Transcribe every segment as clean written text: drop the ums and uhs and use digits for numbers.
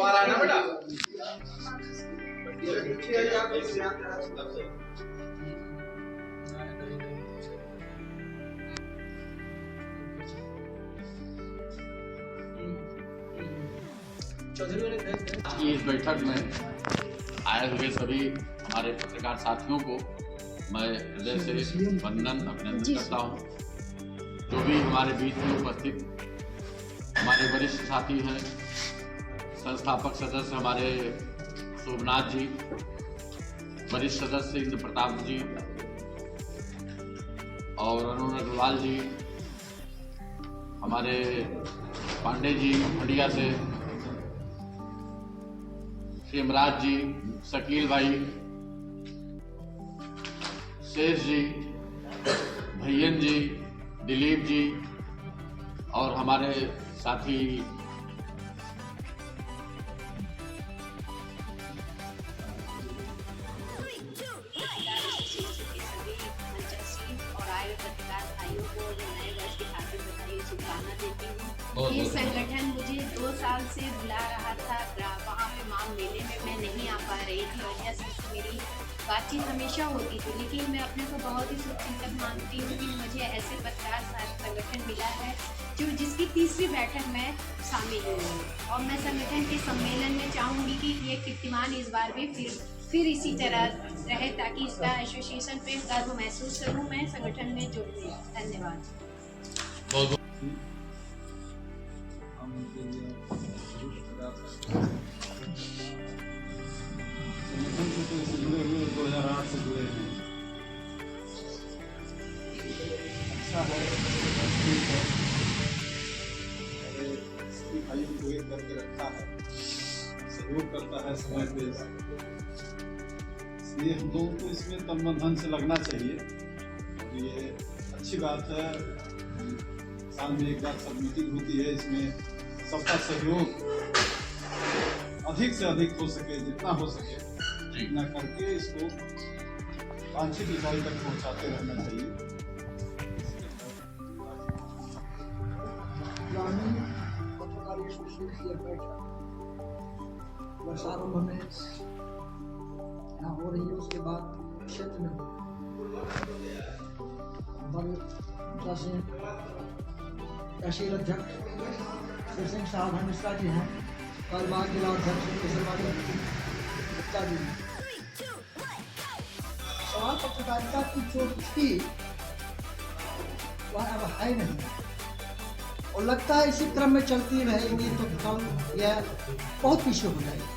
सवाल आया ना बेटा। इस बैठक में आए हुए सभी हमारे पत्रकार साथियों को मैं हृदय से वंदन अभिनंदन करता हूँ। जो भी हमारे बीच में उपस्थित हमारे वरिष्ठ साथी हैं, संस्थापक सदस्य हमारे शोभनाथ जी, वरिष्ठ सदस्य इंद्र प्रताप जी और अरुण अग्रवाल जी, हमारे पांडे जी मंडिया से, हेमराज जी, शकील भाई, शेष जी, भैयन जी, दिलीप जी और हमारे साथी ये संगठन मुझे 2 साल से बुला रहा था, वहाँ पे मांग मेले में मैं नहीं आ पा रही थी। वजह से मेरी बातचीत हमेशा होती थी, लेकिन मैं अपने को बहुत ही शुभचिंतक मानती हूँ कि मुझे ऐसे पत्रकार संगठन मिला है जिसकी 3री बैठक में शामिल हुई हूँ। और मैं संगठन के सम्मेलन में चाहूँगी कि ये कीर्तिमान इस बार भी फिर इसी तरह रहे, ताकि इसका एसोसिएशन पे गर्व महसूस करूँ मैं संगठन में जुड़ गई। धन्यवाद। संगठन से तो जुड़े हुए 2008 से जुड़े हैं। अच्छा है, ठीक है, भाई को एक करके रखा है, सहयोग करता है समय पे, इसलिए हम लोगों को इसमें तन मन धन से लगना चाहिए। ये अच्छी बात है। साल में एक बार सब मीटिंग होती है, इसमें सबका सहयोग अधिक से अधिक हो सके, जितना हो सके इतना करके इसको वांछित ऊंचाई तक पहुंचाते रहना चाहिए। ग्रामीण पत्रकार एसोसिएशन की बैठक वर्षारंभ में यहाँ हो रही है, उसके बाद क्षेत्र में बल सिंह तहसील अध्यक्ष शिव सिंह साहब मिश्रा जी हैं, कलबाग जिला अध्यक्ष गुप्ता जी। सवाल पत्रकारिता की जो थी वह अब है नहीं, और लगता है इसी क्रम में चलती रहेगी तो कल यह बहुत पीछे हो जाएगी।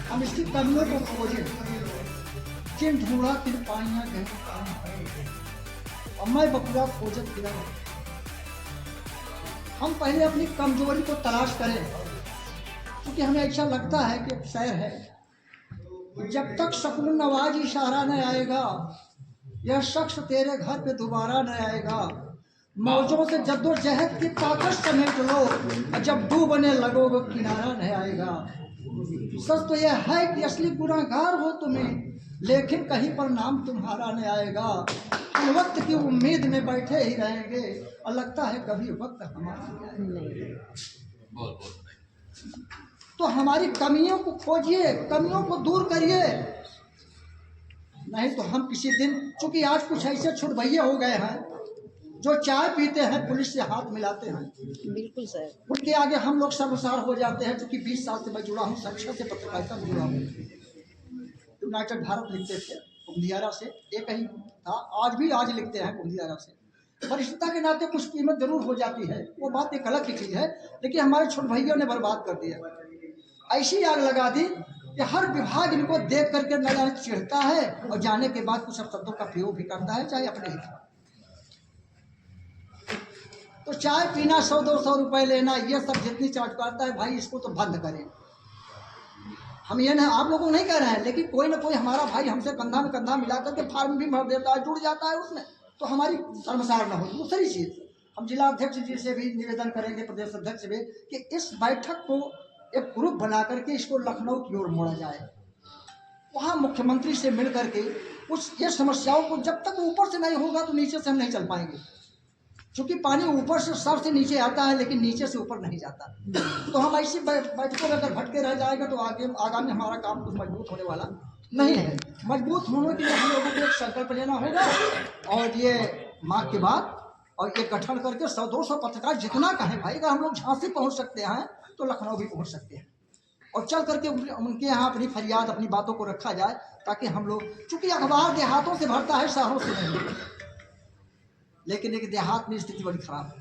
हम इसकी कमियों को खोजें, जिन ढूंढा तिन पाइयां गए और मैं बकुला खोजत फिरा। हम पहले अपनी कमजोरी को तलाश करें, क्योंकि हमें ऐसा लगता है कि शहर है, जब तक शकुन नवाज इशारा न आएगा, यह शख्स तेरे घर पे दोबारा न आएगा। मौजों से जद्दोजहद की ताकत समेट लो, जब डूबने लगोगे किनारा नहीं आएगा। सच तो यह है कि असली गुनाहगार हो तुम्हें, लेकिन कहीं पर नाम तुम्हारा नहीं आएगा। हम वक्त की उम्मीद में बैठे ही रहेंगे और लगता है कभी वक्त हमारा नहीं। तो हमारी कमियों को खोजिए, कमियों को दूर करिए, नहीं तो हम किसी दिन, चूंकि आज कुछ ऐसे छुटभैया हो गए हैं जो चाय पीते हैं पुलिस से हाथ मिलाते हैं। बिल्कुल सर। उनके आगे हम लोग शर्मसार हो जाते हैं। चूंकि 20 साल से मैं जुड़ा हूँ, शिक्षा से पत्रकारिता में जुड़ा हूँ। यूनाइटेड भारत लिखते थे कुमदियारा से, एक ही था, आज लिखते हैं कुमदियारा से। वरिष्ठता के नाते कुछ कीमत जरूर हो जाती है, वो बात एक अलग की चीज है, लेकिन हमारे छोटे भाइयों ने बर्बाद कर दिया। ऐसी आग लगा दी कि हर विभाग इनको देख करके न जाने चिढ़ता है और जाने के बाद कुछ शब्दों का प्रयोग भी करता है, चाहे अपने हित में। तो चाय पीना, 100-200 रुपए लेना, ये सब जितनी चार्ज करता है भाई, इसको तो बंद करें। हम ये ना आप लोगों को नहीं कह रहे हैं, लेकिन कोई ना कोई हमारा भाई हमसे कंधा में कंधा मिला करके फार्म भी भर देता है, जुड़ जाता है उसमें, तो हमारी शर्मसार न हो। दूसरी चीज, हम जिला अध्यक्ष जी से भी निवेदन करेंगे, प्रदेश अध्यक्ष से भी, कि इस बैठक को एक ग्रुप बना करके इसको लखनऊ की ओर मोड़ा जाए। वहाँ मुख्यमंत्री से मिल करके ये समस्याओं को, जब तक ऊपर से नहीं होगा तो नीचे से हम नहीं चल पाएंगे। चूंकि पानी ऊपर से सर से नीचे आता है लेकिन नीचे से ऊपर नहीं जाता, तो हम ऐसी बैठकों में अगर भटके रह जाएगा तो आगे आगामी हमारा काम कुछ मजबूत होने वाला नहीं है। मजबूत होने के लिए हम लोगों को एक संकल्प लेना होगा, और ये माँ की बात और ये गठन करके 100-200 पत्रकार जितना कहें भाई, अगर हम लोग झांसी पहुँच सकते हैं तो लखनऊ भी पहुँच सकते हैं, और चल करके उनके यहाँ अपनी फरियाद अपनी बातों को रखा जाए, ताकि हम लोग, चूँकि अखबार देहातों से भरता है शहरों से नहीं, लेकिन एक देहात में स्थिति बड़ी खराब है।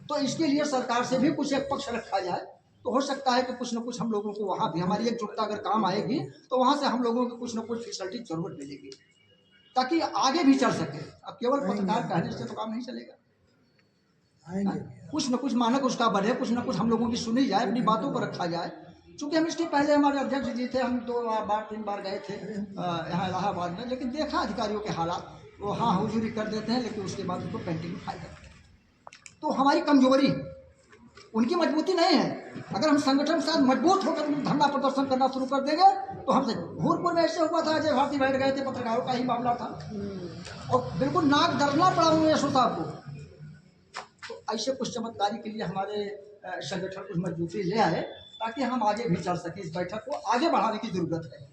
तो इसके लिए सरकार से भी कुछ एक पक्ष रखा जाए, तो हो सकता है कि कुछ न कुछ हम लोगों को वहाँ भी हमारी एकजुटता अगर काम आएगी तो वहाँ से हम लोगों को कुछ न कुछ फैसिलिटी जरूर मिलेगी, ताकि आगे भी चल सके। अब केवल पत्रकार कहने से तो काम नहीं चलेगा, कुछ न कुछ मानक उसका बढ़े, कुछ न कुछ हम लोगों की सुनी जाए, अपनी बातों को रखा जाए। चूँकि हम इसके पहले हमारे अध्यक्ष जी थे, हम 2-3 बार गए थे यहाँ इलाहाबाद में, लेकिन देखा अधिकारियों के हालात, वो हाँ हुजूरी कर देते हैं लेकिन उसके बाद उसको पेंटिंग फाइल करते हैं। तो हमारी कमजोरी, उनकी मजबूती नहीं है। अगर हम संगठन के साथ मजबूत होकर धरना प्रदर्शन करना शुरू कर देंगे तो हमसे, भूतपूर्व में ऐसे हुआ था, अजय भारती बैठ गए थे, पत्रकारों का ही मामला था और बिल्कुल नाक दरना पड़ा उन्होंने यशो साहब को। तो ऐसे कुछ चमत्कारी के लिए हमारे संगठन कुछ मजबूती ले आए, ताकि हम आगे भी चल सके। इस बैठक को आगे बढ़ाने की जरूरत है।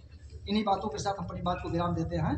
इन्हीं बातों के साथ अपनी बात को विराम देते हैं।